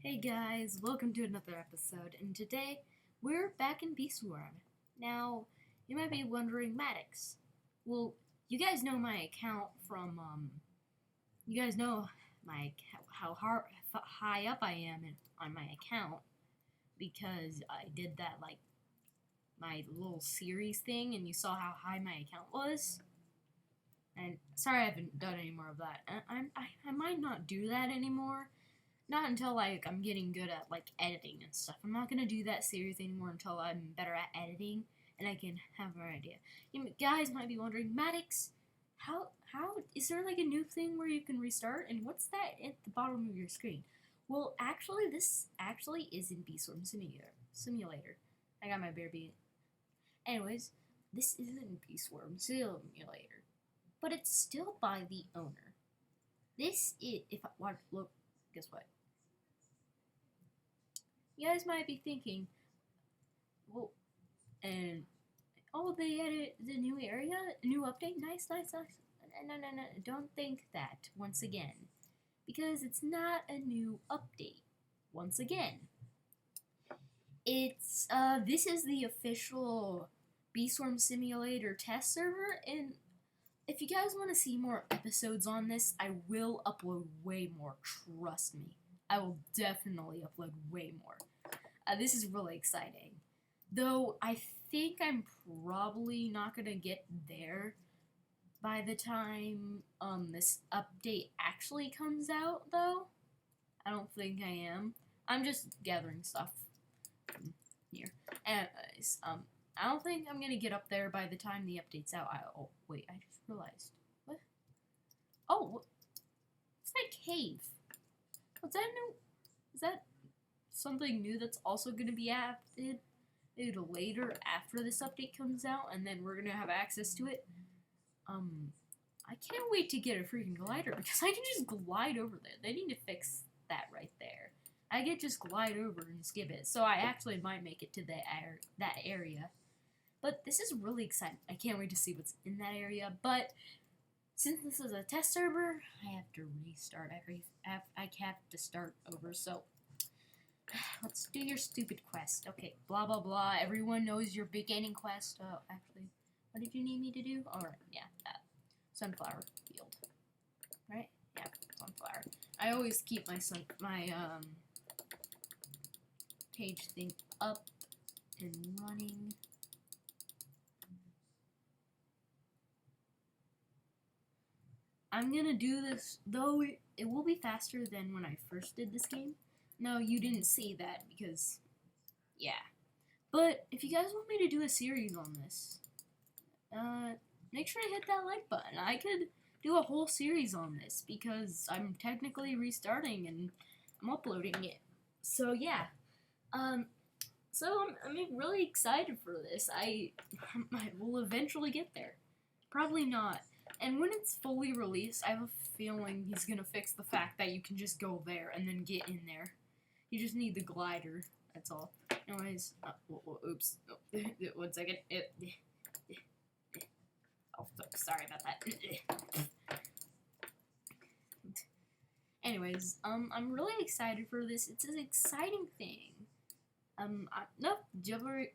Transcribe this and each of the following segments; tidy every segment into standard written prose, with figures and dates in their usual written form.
Hey guys, welcome to another episode, and today we're back in Beastworm. Now, you might be wondering, Maddox, well, you guys know my account from, you guys know how high up I am on my account, because I did that, my little series thing, and you saw how high my account was. And sorry I haven't done any more of that. I might not do that anymore. Not until I'm getting good at editing and stuff. I'm not gonna do that series anymore until I'm better at editing and I can have an idea. You guys might be wondering, Maddox, how is there a new thing where you can restart, and what's that at the bottom of your screen? Well, actually, this actually is in Beastworm Simulator. I got my bear beat. Anyways, this isn't Beastworm Simulator, but it's still by the owner. This is look. Guess what? You guys might be thinking, well, and they added the new area, new update, nice. No, don't think that once again, because it's not a new update. Once again, it's this is the official Beastworm Simulator test server, and if you guys want to see more episodes on this, I will upload way more. Trust me. I will definitely upload way more. This is really exciting. Though, I think I'm probably not going to get there by the time this update actually comes out, though. I don't think I am. I'm just gathering stuff from here. Anyways, I don't think I'm going to get up there by the time the update's out. Oh, wait, I just realized. What? Oh, what's that cave? What's that new? Is that something new that's also going to be added later after this update comes out, and then we're going to have access to it? I can't wait to get a freaking glider, because I can just glide over there. They need to fix that right there. I could just glide over and skip it, so I actually might make it to that area. But this is really exciting. I can't wait to see what's in that area. But since this is a test server, I have to restart I have to start over. So let's do your stupid quest. Okay, blah blah blah. Everyone knows your beginning quest. Actually, what did you need me to do? All right, yeah, that sunflower field. Right? Yeah, sunflower. I always keep my page thing up and running. I'm gonna do this, though it will be faster than when I first did this game. No, you didn't see that because, yeah. But if you guys want me to do a series on this, make sure to hit that like button. I could do a whole series on this because I'm technically restarting and I'm uploading it. So yeah, so I'm really excited for this. I will eventually get there. Probably not. And when it's fully released, I have a feeling he's gonna fix the fact that you can just go there and then get in there. You just need the glider. That's all. Anyways, oops. Oh, 1 second. Oh, sorry about that. Anyways, I'm really excited for this. It's an exciting thing. No jibber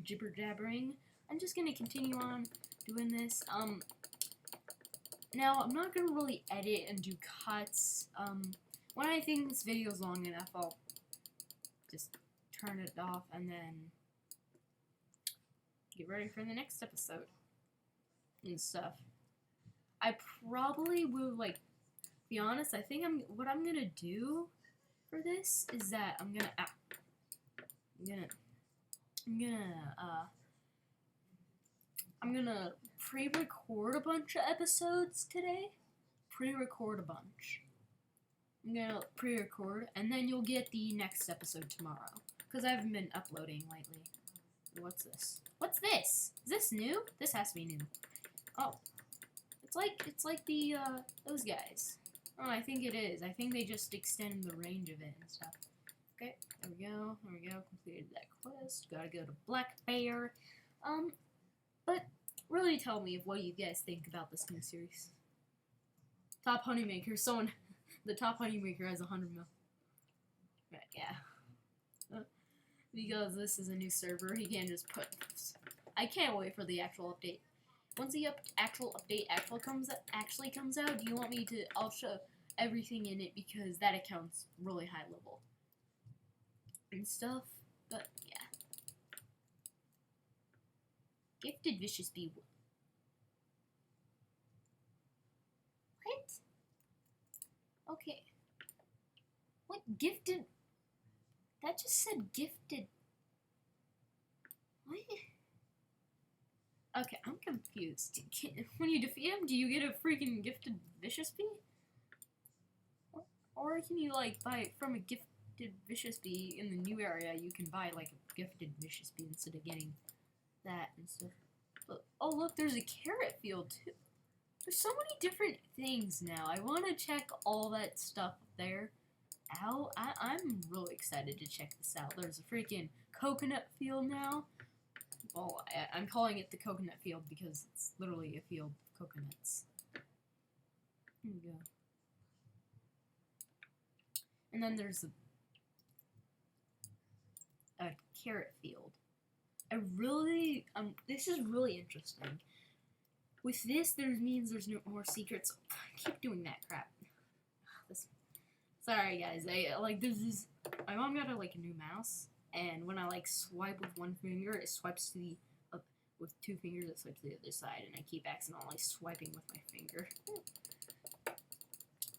jabbering. I'm just gonna continue on doing this. Now, I'm not going to really edit and do cuts. When I think this video is long enough, I'll just turn it off and then get ready for the next episode and stuff. I probably will, be honest, I think what I'm going to do for this is that I'm going to pre-record a bunch of episodes today. Pre-record a bunch. I'm gonna pre-record, and then you'll get the next episode tomorrow. Because I haven't been uploading lately. What's this? What's this? Is this new? This has to be new. Oh. It's like the, those guys. Oh, I think it is. I think they just extend the range of it and stuff. Okay, there we go. There we go. Completed that quest. Gotta go to Black Bear. But really tell me what you guys think about this new series. Top Honeymaker. The top Honeymaker has 100 mil. Right. Yeah. Because this is a new server, he can't just put... I can't wait for the actual update. Once the actual update actually comes out, do you want me to... I'll show everything in it because that account's really high level. And stuff, but yeah. Gifted Vicious Bee. What? Okay. What gifted? That just said gifted. What? Okay, I'm confused. When you defeat him, do you get a freaking gifted Vicious Bee? Or can you, like, buy it from a gifted Vicious Bee in the new area? You can buy, like, a gifted Vicious Bee instead of getting that and stuff. But, oh, look, there's a carrot field, too. There's so many different things now. I want to check all that stuff there out. I'm really excited to check this out. There's a freaking coconut field now. Well, I'm calling it the coconut field because it's literally a field of coconuts. Here we go. And then there's a carrot field. This is really interesting. With this, means there's no more secrets. I keep doing that crap. Sorry guys, my mom got a new mouse, and when I swipe with one finger, it swipes to the with two fingers, it swipes to the other side, and I keep accidentally swiping with my finger.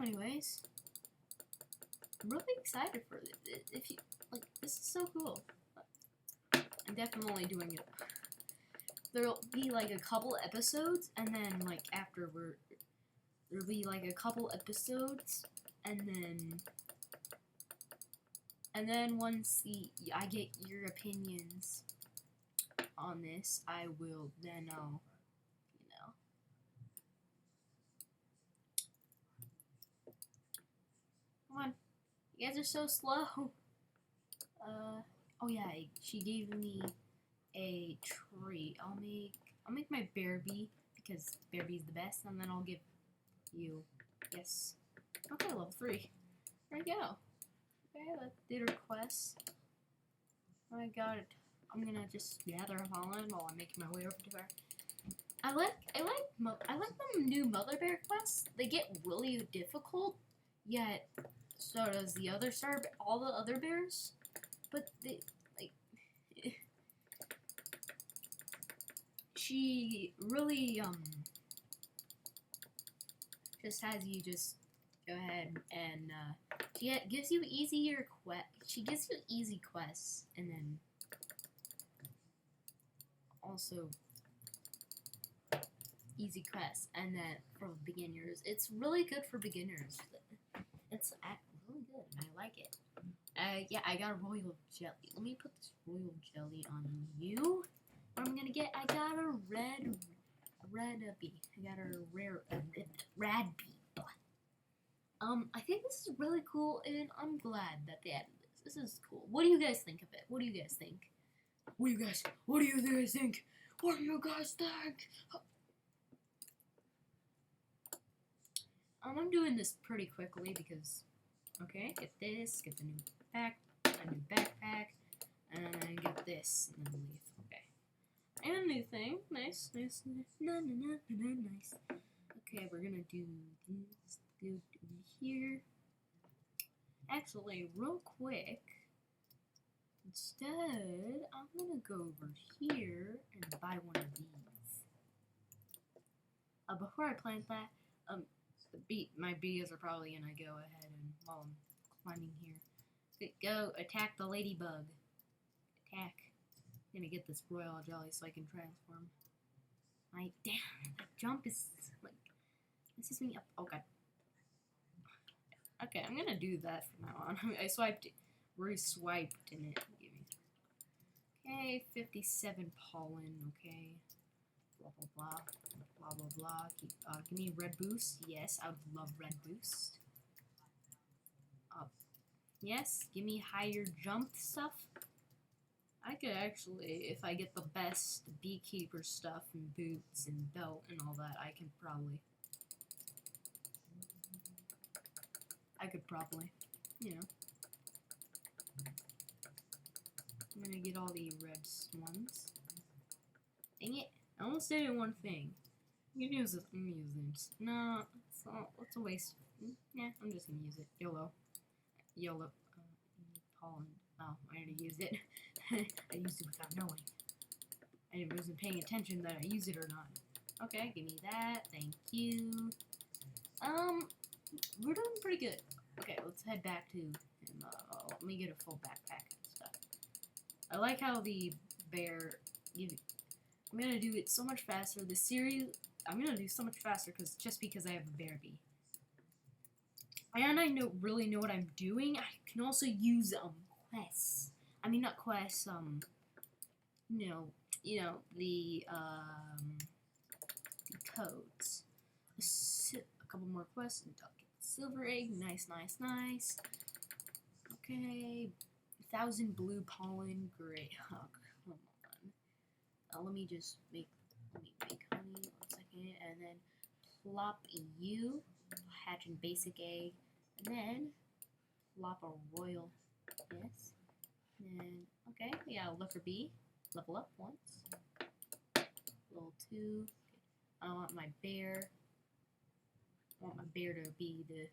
Anyways, I'm really excited for this. If you this is so cool. I'm definitely doing it. There'll be a couple episodes, and then afterward, there'll be a couple episodes, and then once I get your opinions on this, I will then Come on, you guys are so slow. Oh yeah, she gave me a tree. I'll make my bear bee because bear bee's the best, and then I'll give you okay, level 3. There you go. Okay, that did her quest. I got it. I'm gonna just gather a pollen while I'm making my way over to her. I like the new mother bear quests. They get really difficult, yet so does all the other bears. But they she really just has you just go ahead and she gives you she gives you easy quests, and then also easy quests, and then for beginners, it's really good for beginners. It's really good, and I like it. Yeah, I got a royal jelly. Let me put this royal jelly on you. What I'm gonna get? I got a red bee. I got a rad bee. I think this is really cool, and I'm glad that they added this. This is cool. What do you guys think of it? What do you guys think? What do you guys think? What do you guys think? I'm doing this pretty quickly because, okay, get this, get the new backpack, and get this, and then leave. Okay. And a new thing. Nice. Nice. Okay, we're gonna do this. Go here. Actually, real quick, instead, I'm gonna go over here and buy one of these. Before I plant that, my bees are probably gonna go ahead and while I'm climbing here, go attack the ladybug. Attack. I'm gonna get this royal jelly so I can transform. Damn, that jump is this is me up. Oh god. Okay, I'm gonna do that from now on. I re-swiped and it gave me. Okay, 57 pollen. Okay, blah blah blah, blah blah blah. Give me red boost. Yes, I would love red boost. Yes, give me higher jump stuff. I could actually, if I get the best beekeeper stuff and boots and belt and all that, I could probably, you know. I'm gonna get all the red ones. Dang it. I almost did it one thing. I'm gonna use this. I'm gonna use this. No, it's a waste. Yeah, I'm just gonna use it. YOLO. YOLO. Pollen. Oh, I already used it. I used it without knowing. I wasn't paying attention that I used it or not. Okay, give me that. Thank you. We're doing pretty good. Okay, let's head back to him. Let me get a full backpack and stuff. I like how the bear. I'm gonna do it so much faster. The series, I'm gonna do so much faster because I have a bear bee. And I really know what I'm doing. I can also use quests. I mean not quests. The codes. A couple more quests. Silver egg. Nice. Okay. 1,000 blue pollen. Great. Oh, come on. Let me make honey. 1 second, and then plop you. Hatch in basic egg, and then plop a royal. Yes. And then okay, we got a level B. Level up once. Level 2. I want my bear. I want my bear to be the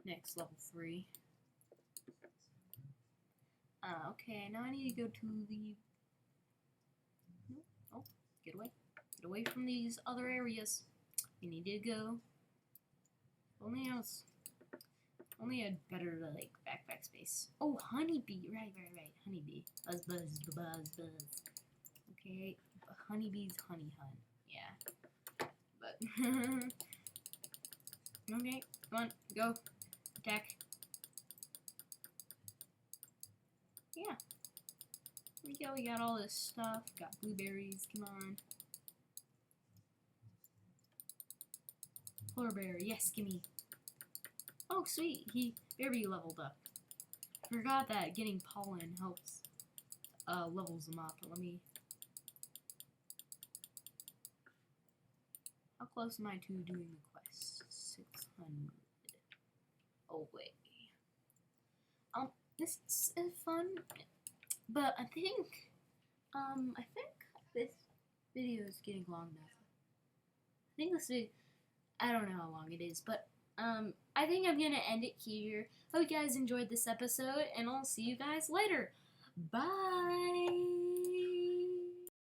next level 3. Okay, now I need to go to the. Oh, get away! Get away from these other areas. You need to go. Only had better like backpack space. Oh, honeybee! Right. Honeybee. Buzz. Okay, honeybees, honey hun. Yeah, but okay, come on, go, attack. Yeah. We got all this stuff. Got blueberries. Come on. Polar bear. Yes, gimme. Oh, sweet. He very leveled up. Forgot that getting pollen helps levels them up. Let me. How close am I to doing the quest? 600. Oh wait. This is fun, but I think this video is getting long enough. I don't know how long it is, but I think I'm gonna end it here. Hope you guys enjoyed this episode, and I'll see you guys later. Bye.